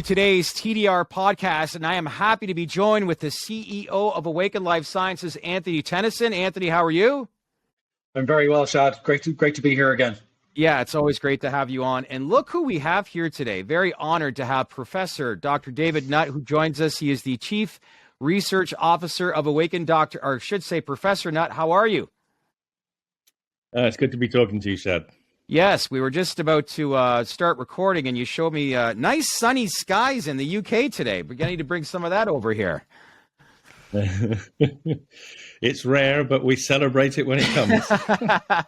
today's TDR podcast, and I am happy to be joined with the CEO of Awakn Life Sciences, Anthony Tennyson. Anthony, how are you? I'm very well, Shad. Great to be here again. Yeah, it's always great to have you on. And look who we have here today. Very honored to have Professor Dr. David Nutt, who joins us. He is the Chief Research Officer of Awakn. Professor Nutt, how are you? It's good to be talking to you, Shad. Yes, we were just about to start recording, and you showed me nice sunny skies in the UK today. We're going to need to bring some of that over here. It's rare, but we celebrate it when it comes.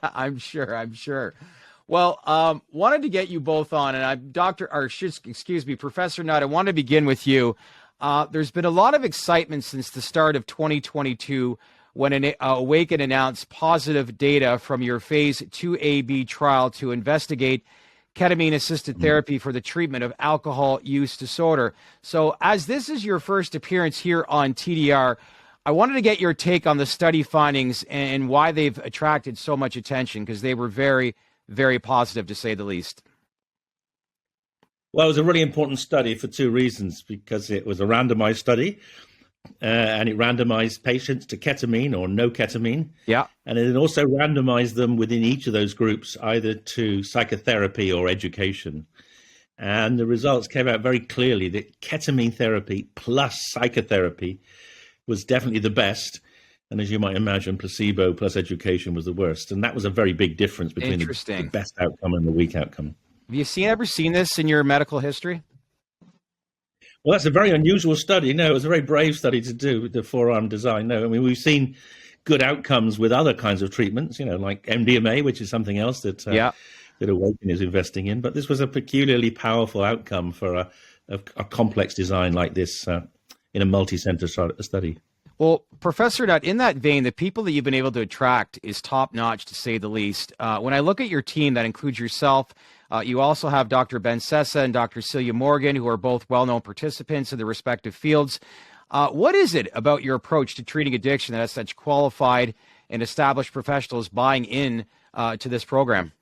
I'm sure. Well, wanted to get you both on, and Professor Nutt, I want to begin with you. There's been a lot of excitement since the start of 2022 when Awakn announced positive data from your phase 2AB trial to investigate ketamine-assisted therapy for the treatment of alcohol use disorder. So as this is your first appearance here on TDR, I wanted to get your take on the study findings and why they've attracted so much attention, because they were very, very positive, to say the least. Well, it was a really important study for two reasons, because it was a randomized study, and it randomized patients to ketamine or no ketamine. Yeah. And it also randomized them within each of those groups, either to psychotherapy or education. And the results came out very clearly that ketamine therapy plus psychotherapy was definitely the best. And as you might imagine, placebo plus education was the worst. And that was a very big difference between the best outcome and the weak outcome. Have you ever seen this in your medical history? Well, that's a very unusual study. No, it was a very brave study to do with the four-arm design. No, I mean, we've seen good outcomes with other kinds of treatments, like MDMA, which is something else that Awakn is investing in. But this was a peculiarly powerful outcome for a complex design like this in a multi-center study. Well, Professor Nutt, in that vein, the people that you've been able to attract is top-notch, to say the least. When I look at your team, that includes yourself. You also have Dr. Ben Sessa and Dr. Celia Morgan, who are both well-known participants in their respective fields. What is it about your approach to treating addiction that has such qualified and established professionals buying in to this program?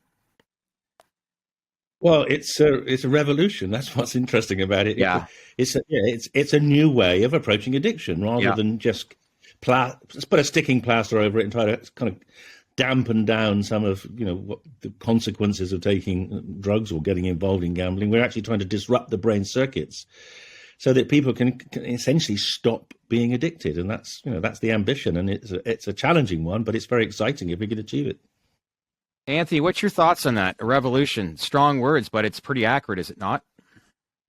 Well, it's a revolution. That's what's interesting about it. Yeah. It's a new way of approaching addiction rather than just put a sticking plaster over it and try to kind of dampen down some of what the consequences of taking drugs or getting involved in gambling. We're actually trying to disrupt the brain circuits so that people can essentially stop being addicted, and that's the ambition. And it's a challenging one, but it's very exciting if we can achieve it. Anthony, what's your thoughts on that? A revolution, strong words, but it's pretty accurate, is it not?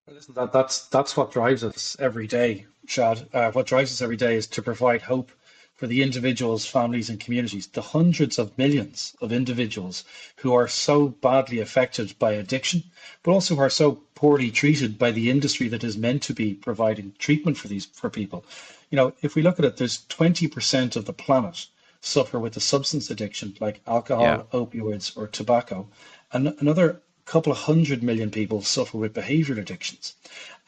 Listen, that's what drives us every day, Shad. What drives us every day is to provide hope for the individuals, families, and communities, the hundreds of millions of individuals who are so badly affected by addiction, but also who are so poorly treated by the industry that is meant to be providing treatment for people. If we look at it, there's 20% of the planet suffer with a substance addiction like alcohol, opioids, or tobacco, and another couple of 100 million people suffer with behavioral addictions.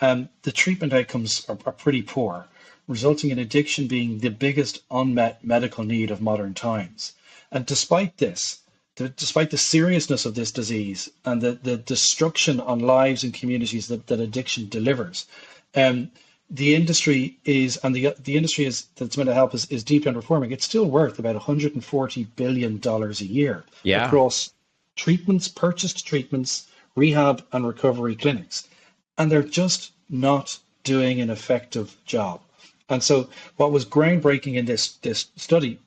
The treatment outcomes are pretty poor, resulting in addiction being the biggest unmet medical need of modern times. And despite this, despite the seriousness of this disease and the destruction on lives and communities that addiction delivers, the industry is that's meant to help us is deeply underperforming. It's still worth about $140 billion a year across purchased treatments, rehab and recovery clinics. And they're just not doing an effective job. And so what was groundbreaking in this study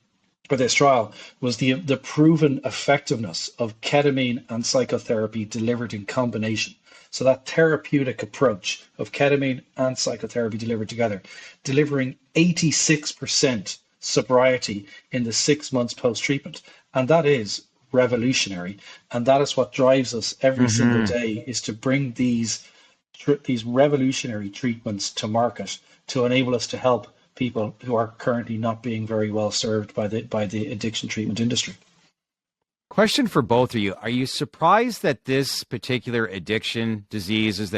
or this trial was the proven effectiveness of ketamine and psychotherapy delivered in combination. So that therapeutic approach of ketamine and psychotherapy delivered together, delivering 86% sobriety in the 6 months post-treatment. And that is revolutionary. And that is what drives us every single day, is to bring these revolutionary treatments to market to enable us to help people who are currently not being very well served by the addiction treatment industry. Question for both of you. Are you surprised that this particular addiction disease, as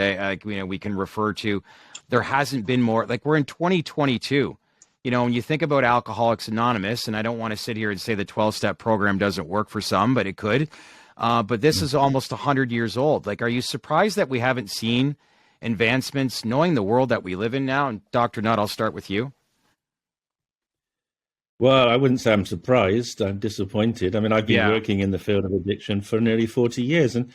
we can refer to, there hasn't been more? Like, we're in 2022. When you think about Alcoholics Anonymous, and I don't want to sit here and say the 12-step program doesn't work for some, but it could. But this is almost 100 years old. Like, are you surprised that we haven't seen advancements, knowing the world that we live in now? And Dr. Nutt, I'll start with you. Well, I wouldn't say I'm surprised. I'm disappointed. I mean, I've been working in the field of addiction for nearly 40 years, and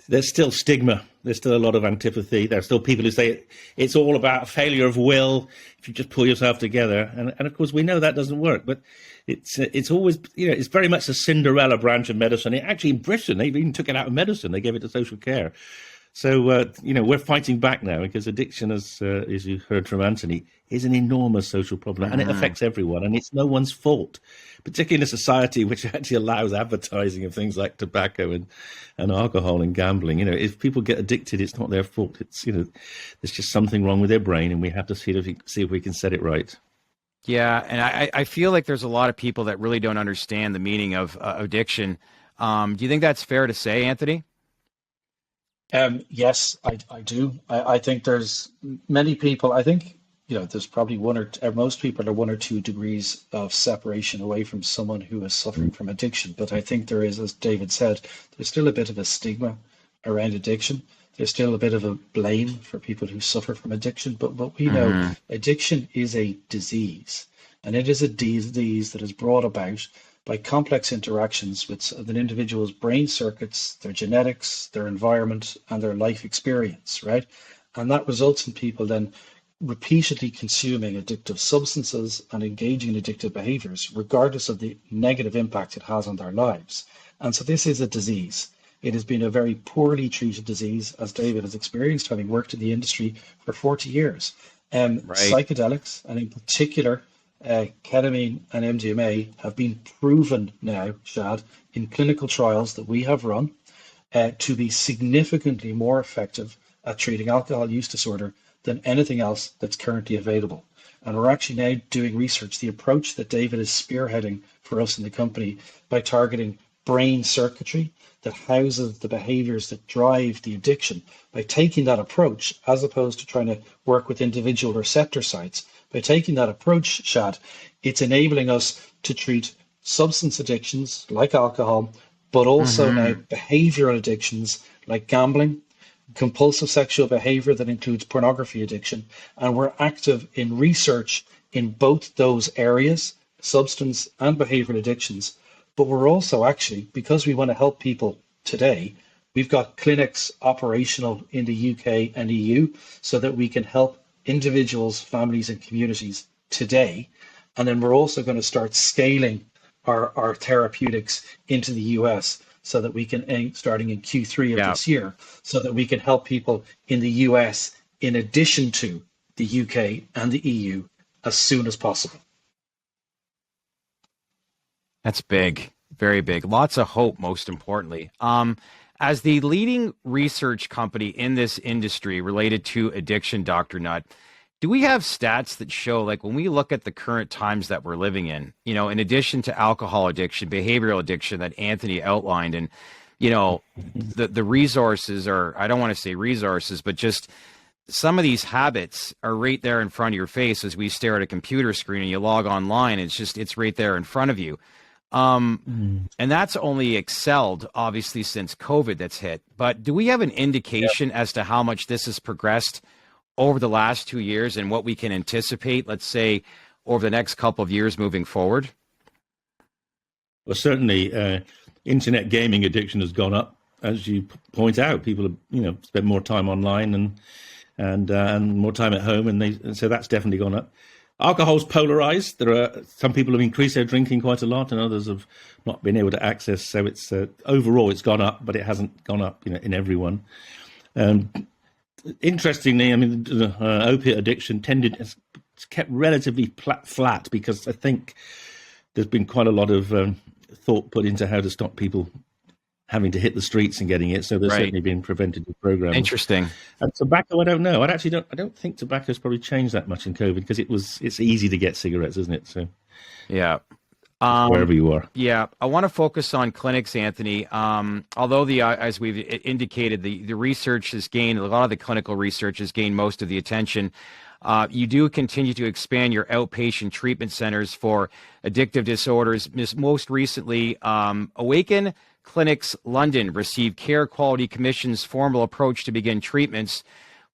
there's still stigma. There's still a lot of antipathy. There's still people who say it's all about failure of will if you just pull yourself together. And of course, we know that doesn't work. But it's always, it's very much a Cinderella branch of medicine. Actually, in Britain, they even took it out of medicine. They gave it to social care. So, we're fighting back now because addiction, as you heard from Anthony, is an enormous social problem and it affects everyone and it's no one's fault, particularly in a society which actually allows advertising of things like tobacco and alcohol and gambling. If people get addicted, it's not their fault. It's, there's just something wrong with their brain and we have to see if we can set it right. Yeah, and I feel like there's a lot of people that really don't understand the meaning of addiction. Do you think that's fair to say, Anthony? Yes, I do. I think there's many people. I think there's probably most people are 1 or 2 degrees of separation away from someone who is suffering from addiction. But I think there is, as David said, there's still a bit of a stigma around addiction. There's still a bit of a blame for people who suffer from addiction. But what we know, addiction is a disease, and it is a disease that is brought about by complex interactions with an individual's brain circuits, their genetics, their environment, and their life experience, right? And that results in people then repeatedly consuming addictive substances and engaging in addictive behaviors, regardless of the negative impact it has on their lives. And so this is a disease. It has been a very poorly treated disease, as David has experienced, having worked in the industry for 40 years. Psychedelics, and in particular, ketamine and MDMA have been proven now, Shad, in clinical trials that we have run to be significantly more effective at treating alcohol use disorder than anything else that's currently available. And we're actually now doing research, the approach that David is spearheading for us in the company by targeting brain circuitry that houses the behaviors that drive the addiction. By taking that approach, as opposed to trying to work with individual receptor sites, by taking that approach, Shad, it's enabling us to treat substance addictions like alcohol, but also now behavioral addictions like gambling, compulsive sexual behavior that includes pornography addiction. And we're active in research in both those areas, substance and behavioral addictions. But we're also actually, because we want to help people today, we've got clinics operational in the UK and EU so that we can help individuals, families, and communities today. And then we're also going to start scaling our therapeutics into the US so that we can, starting in Q3 of this year, so that we can help people in the US in addition to the UK and the EU as soon as possible. That's big, very big. Lots of hope, most importantly. As the leading research company in this industry related to addiction, Dr. Nutt, do we have stats that show, like, when we look at the current times that we're living in addition to alcohol addiction, behavioral addiction that Anthony outlined, and, the resources, or I don't want to say resources, but just some of these habits are right there in front of your face as we stare at a computer screen and you log online. It's right there in front of you. And that's only excelled, obviously, since COVID that's hit. But do we have an indication as to how much this has progressed over the last 2 years and what we can anticipate, let's say, over the next couple of years moving forward? Well, certainly, internet gaming addiction has gone up, as you point out. People have, spend more time online and more time at home, and so that's definitely gone up. Alcohol's polarized. There are some people have increased their drinking quite a lot, and others have not been able to access. So it's overall it's gone up, but it hasn't gone up, in everyone. Interestingly, I mean, opiate addiction it's kept relatively flat because I think there's been quite a lot of thought put into how to stop people having to hit the streets and getting it. So there's certainly been preventative programs. Interesting. And tobacco, I don't know. I don't think tobacco's probably changed that much in COVID because it's easy to get cigarettes, isn't it? So yeah. Wherever you are. Yeah, I want to focus on clinics, Anthony. Although as we've indicated, the research has gained, a lot of the clinical research has gained most of the attention. You do continue to expand your outpatient treatment centers for addictive disorders. Most recently, Awakn Clinics London received Care Quality Commission's formal approach to begin treatments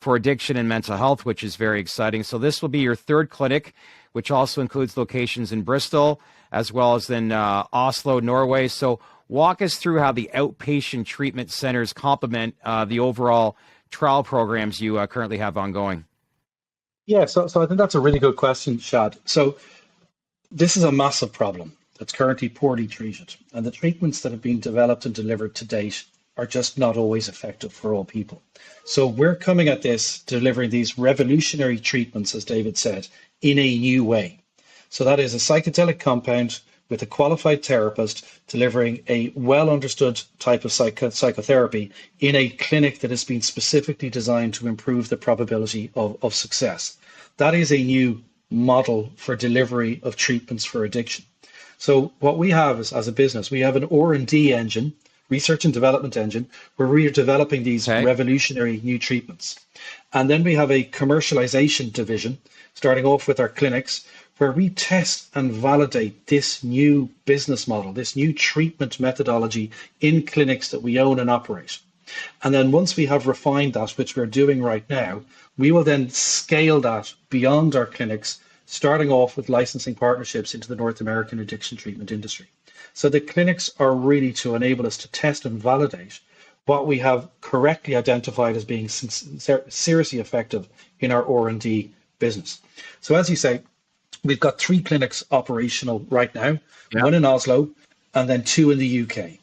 for addiction and mental health, which is very exciting. So this will be your third clinic, which also includes locations in Bristol as well as in Oslo, Norway. So walk us through how the outpatient treatment centers complement the overall trial programs you currently have ongoing. Yeah, so I think that's a really good question, Shad. So this is a massive problem that's currently poorly treated, and the treatments that have been developed and delivered to date are just not always effective for all people. So we're coming at this, delivering these revolutionary treatments, as David said, in a new way. So that is a psychedelic compound with a qualified therapist delivering a well understood type of psychotherapy in a clinic that has been specifically designed to improve the probability of success. That is a new model for delivery of treatments for addiction. So what we have is, as a business, we have an R&D engine, research and development engine, where we are developing these revolutionary new treatments. And then we have a commercialization division, starting off with our clinics, where we test and validate this new business model, this new treatment methodology in clinics that we own and operate. And then once we have refined that, which we're doing right now, we will then scale that beyond our clinics, starting off with licensing partnerships into the North American addiction treatment industry. So the clinics are really to enable us to test and validate what we have correctly identified as being seriously effective in our R&D business. So as you say, we've got 3 clinics operational right now, one in Oslo and then 2 in the UK.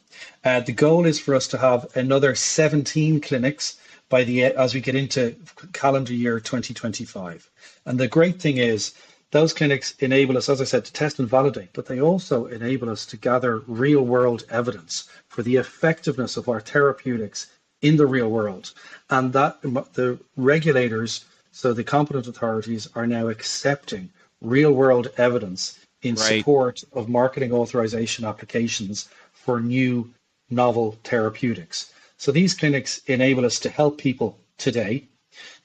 The goal is for us to have another 17 clinics as we get into calendar year 2025. And the great thing is those clinics enable us, as I said, to test and validate, but they also enable us to gather real world evidence for the effectiveness of our therapeutics in the real world. And that the regulators, so the competent authorities, are now accepting real world evidence in support of marketing authorization applications for new novel therapeutics. So these clinics enable us to help people today.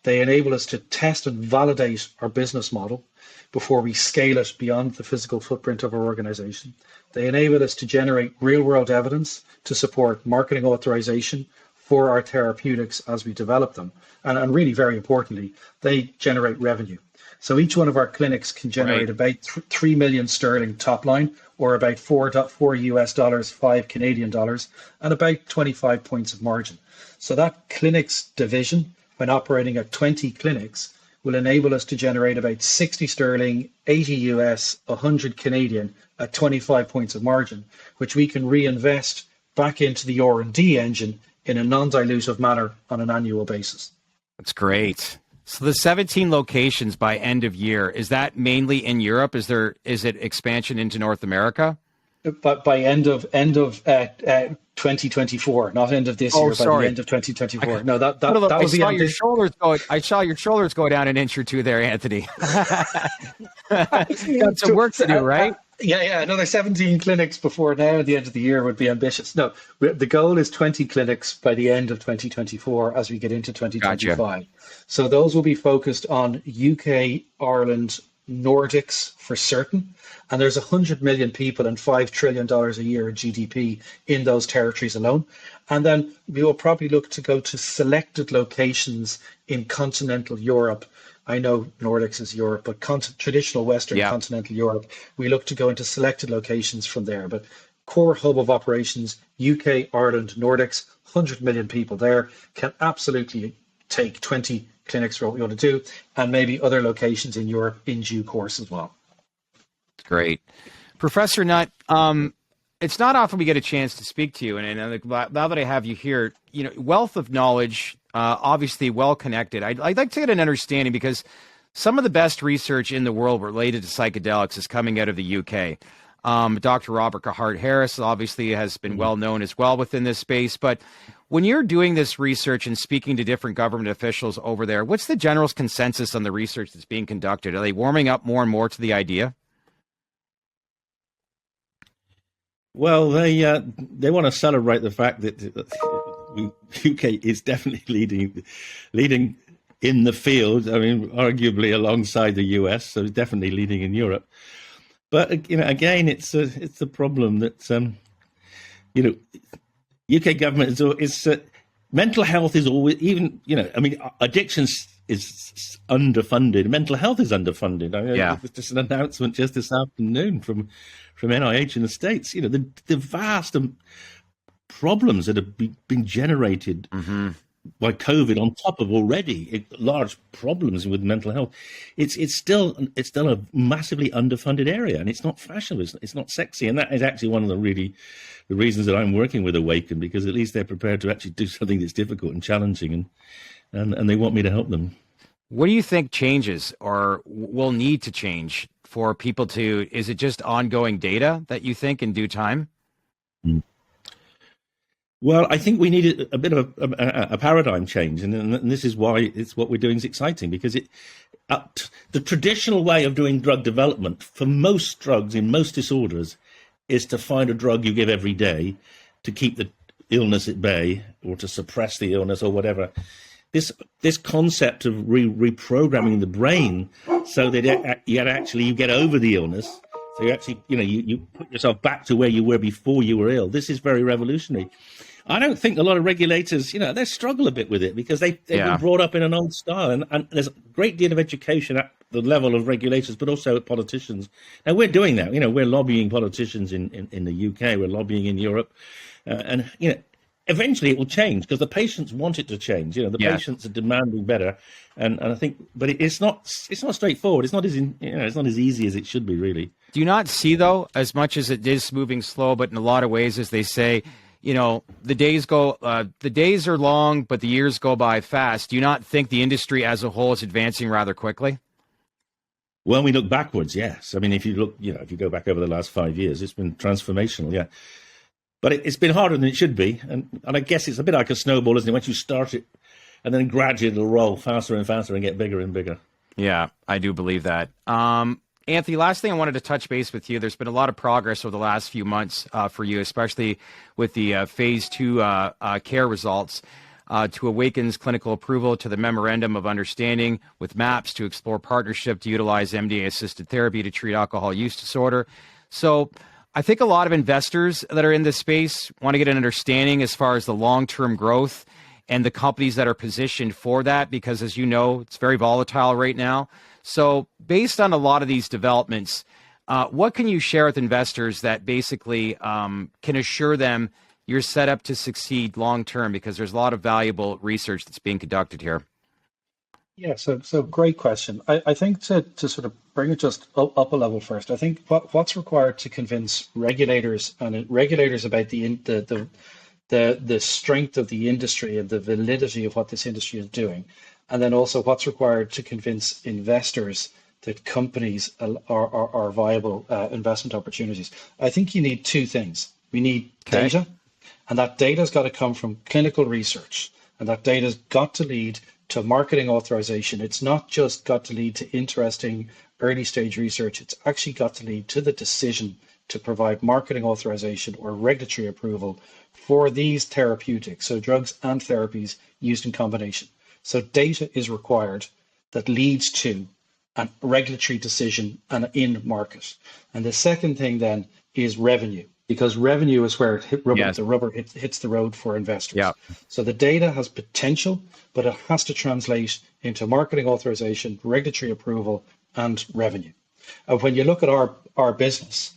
They enable us to test and validate our business model before we scale it beyond the physical footprint of our organization. They enable us to generate real world evidence to support marketing authorization for our therapeutics as we develop them. And really, very importantly, they generate revenue. So each one of our clinics can generate about 3 million sterling top line, or about $4 US dollars, 5 Canadian dollars, and about 25 points of margin. So that clinics division, when operating at 20 clinics, will enable us to generate about 60 sterling, 80 US, 100 Canadian at 25 points of margin, which we can reinvest back into the R&D engine in a non-dilutive manner on an annual basis. That's great. So the 17 locations by end of year, is that mainly in Europe? Is it expansion into North America? But by end of 2024, not end of this year, by the end of 2024. No, that was the your shoulders go. I saw your shoulders go down an inch or two there, Anthony. Got some work to do, right? Yeah. Another 17 clinics before now at the end of the year would be ambitious. No, the goal is 20 clinics by the end of 2024 as we get into 2025. Gotcha. So those will be focused on UK, Ireland, Nordics for certain. And there's 100 million people and $5 trillion a year in GDP in those territories alone. And then we will probably look to go to selected locations in continental Europe. I know Nordics is Europe, but traditional Western continental Europe, we look to go into selected locations from there. But core hub of operations, UK, Ireland, Nordics, 100 million people there, can absolutely take 20 clinics for what we want to do, and maybe other locations in Europe in due course as well. Great. Professor Nutt, it's not often we get a chance to speak to you, and now that I have you here, wealth of knowledge, obviously well connected. I'd like to get an understanding, because some of the best research in the world related to psychedelics is coming out of the UK. Dr. Robert Cahart Harris obviously has been well known as well within this space, but when you're doing this research and speaking to different government officials over there, what's the general consensus on the research that's being conducted? Are they warming up more and more to the idea? Well, they want to celebrate the fact that the UK is definitely leading in the field. I mean, arguably alongside the US, so definitely leading in Europe. But again, it's the problem that UK government is mental health is always, even, addictions is underfunded. Mental health is underfunded. I mean, there's just an announcement just this afternoon from NIH in the States. The vast problems that have been generated by COVID, on top of already large problems with mental health. It's still a massively underfunded area, and it's not fashionable. It's not sexy, and that is actually one of the reasons that I'm working with Awakn, because at least they're prepared to actually do something that's difficult and challenging, and they want me to help them. What do you think changes or will need to change for people to? Is it just ongoing data that you think in due time? Well, I think we need a bit of a paradigm change, and this is why what we're doing is exciting, because the traditional way of doing drug development for most drugs in most disorders is to find a drug you give every day to keep the illness at bay or to suppress the illness or whatever. This concept of reprogramming the brain so that you get over the illness, so you actually you put yourself back to where you were before you were ill. This is very revolutionary. I don't think a lot of regulators, they struggle a bit with it because they've been brought up in an old style, and there's a great deal of education at the level of regulators, but also at politicians. Now we're doing that. We're lobbying politicians in the UK, we're lobbying in Europe, and eventually it will change because the patients want it to change. The patients are demanding better, and I think, but it's not straightforward. It's not as easy as it should be, really. Do you not see, though, as much as it is moving slow, but in a lot of ways, as they say, the days are long, but the years go by fast. Do you not think the industry as a whole is advancing rather quickly? When we look backwards, yes. I mean, if you look, if you go back over the last 5 years, it's been transformational, yeah. But it's been harder than it should be. And I guess it's a bit like a snowball, isn't it? Once you start it, and then gradually it'll roll faster and faster and get bigger and bigger. Yeah, I do believe that. Anthony, last thing I wanted to touch base with you. There's been a lot of progress over the last few months for you, especially with the phase 2 care results, to Awakn's clinical approval, to the memorandum of understanding with MAPS to explore partnership to utilize MDMA-assisted therapy to treat alcohol use disorder. So I think a lot of investors that are in this space want to get an understanding as far as the long-term growth and the companies that are positioned for that, because as you know, it's very volatile right now. So based on a lot of these developments, what can you share with investors that basically can assure them you're set up to succeed long-term, because there's a lot of valuable research that's being conducted here? Yeah, so great question. I think to sort of bring it just up a level first, I think what's required to convince regulators about the strength of the industry and the validity of what this industry is doing, and then also what's required to convince investors that companies are viable investment opportunities. I think you need two things. We need data, and that data's got to come from clinical research, and that data's got to lead to marketing authorization. It's not just got to lead to interesting early stage research. It's actually got to lead to the decision to provide marketing authorization or regulatory approval for these therapeutics, so drugs and therapies used in combination. So data is required that leads to a regulatory decision and in market. And the second thing then is revenue, because revenue is where the rubber hits the road for investors. Yeah. So the data has potential, but it has to translate into marketing authorization, regulatory approval, and revenue. When you look at our business,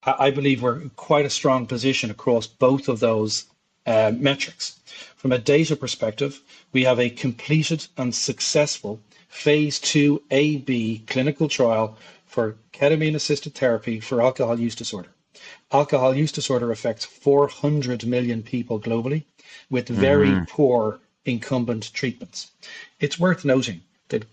I believe we're in quite a strong position across both of those metrics. From a data perspective, we have a completed and successful phase 2A/B clinical trial for ketamine-assisted therapy for alcohol use disorder. Alcohol use disorder affects 400 million people globally with very poor incumbent treatments. It's worth noting that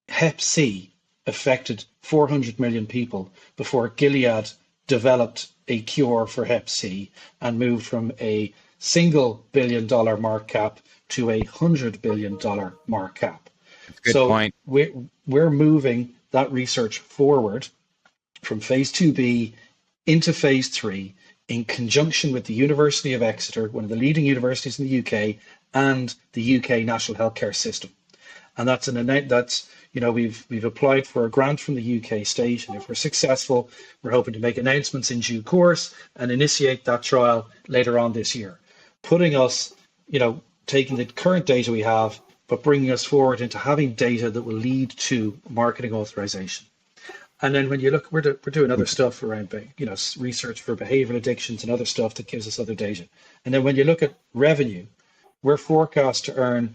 Hep C affected 400 million people before Gilead developed a cure for Hep C and moved from a $1 billion market cap to a $100 billion market cap. Good point. We're moving that research forward from phase 2B into phase 3 in conjunction with the University of Exeter, one of the leading universities in the UK, and the UK National Healthcare System. And we've applied for a grant from the UK state, and if we're successful, we're hoping to make announcements in due course and initiate that trial later on this year. putting us, taking the current data we have, but bringing us forward into having data that will lead to marketing authorization. And then when you look, we're doing other stuff around, research for behavioral addictions and other stuff that gives us other data. And then when you look at revenue, we're forecast to earn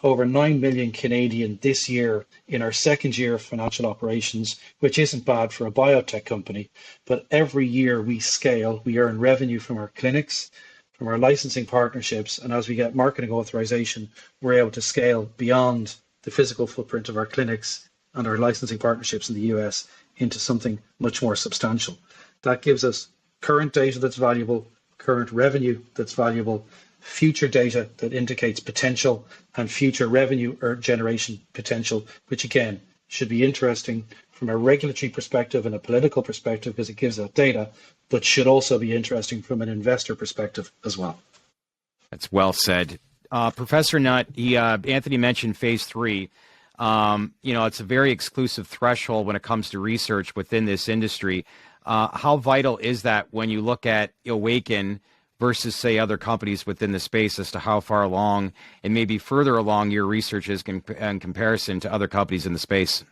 over 9 million Canadian this year in our second year of financial operations, which isn't bad for a biotech company. But every year we scale, we earn revenue from our clinics, from our licensing partnerships, and as we get marketing authorization, we're able to scale beyond the physical footprint of our clinics and our licensing partnerships in the US into something much more substantial. That gives us current data that's valuable, current revenue that's valuable, future data that indicates potential, and future revenue or generation potential, which again should be interesting from a regulatory perspective and a political perspective because it gives that data, but should also be interesting from an investor perspective as well. That's well said. Professor Nutt, Anthony mentioned phase 3. It's a very exclusive threshold when it comes to research within this industry. How vital is that when you look at Awakn versus, say, other companies within the space as to how far along and maybe further along your research is in comparison to other companies in the space?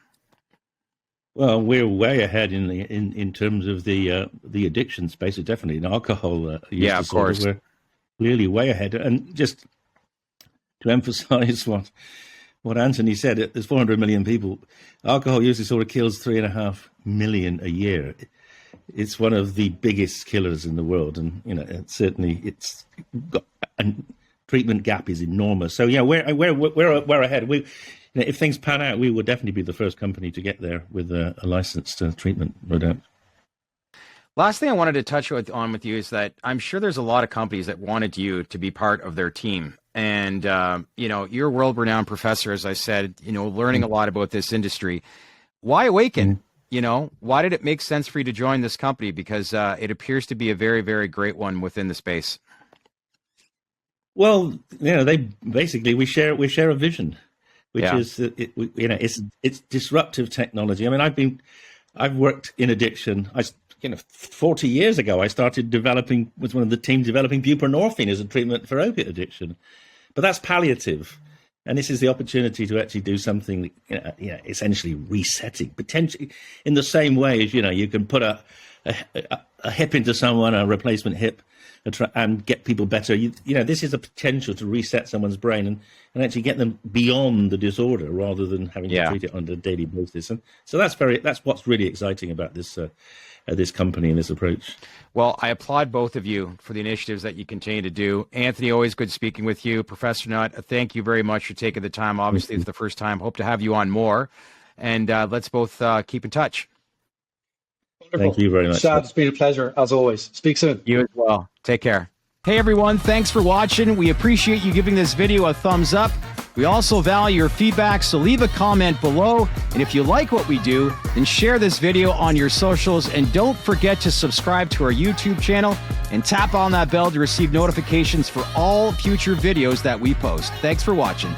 Well, we're way ahead in terms of the addiction space, definitely in alcohol use disorder. Of course. We're clearly way ahead. And just to emphasize what Anthony said, there's 400 million people. Alcohol use disorder kills 3.5 million a year. It's one of the biggest killers in the world, and it's got a treatment gap is enormous. So we're ahead. If things pan out, we will definitely be the first company to get there with a licensed treatment, no doubt. Last thing I wanted to touch on with you is that I'm sure there's a lot of companies that wanted you to be part of their team. And, you're a world-renowned professor, as I said, learning a lot about this industry. Why Awakn? Why did it make sense for you to join this company? Because it appears to be a very, very great one within the space. Well, we share a vision, which is it's disruptive technology. I mean, I've worked in addiction. 40 years ago, I was one of the team developing buprenorphine as a treatment for opiate addiction. But that's palliative. And this is the opportunity to actually do something, essentially resetting, potentially in the same way as, you can put a hip into someone, a replacement hip, and get people better. This is a potential to reset someone's brain and actually get them beyond the disorder rather than having to treat it on a daily basis. And so that's what's really exciting about this company and this approach. Well, I applaud both of you for the initiatives that you continue to do. Anthony, always good speaking with you. Professor Nutt, thank you very much for taking the time. Obviously, it's the first time. Hope to have you on more. And let's both keep in touch. Wonderful. Thank you very much. Shad, it's been a pleasure, as always. Speak soon. You as well. Take care. Hey, everyone. Thanks for watching. We appreciate you giving this video a thumbs up. We also value your feedback, so leave a comment below. And if you like what we do, then share this video on your socials. And don't forget to subscribe to our YouTube channel and tap on that bell to receive notifications for all future videos that we post. Thanks for watching.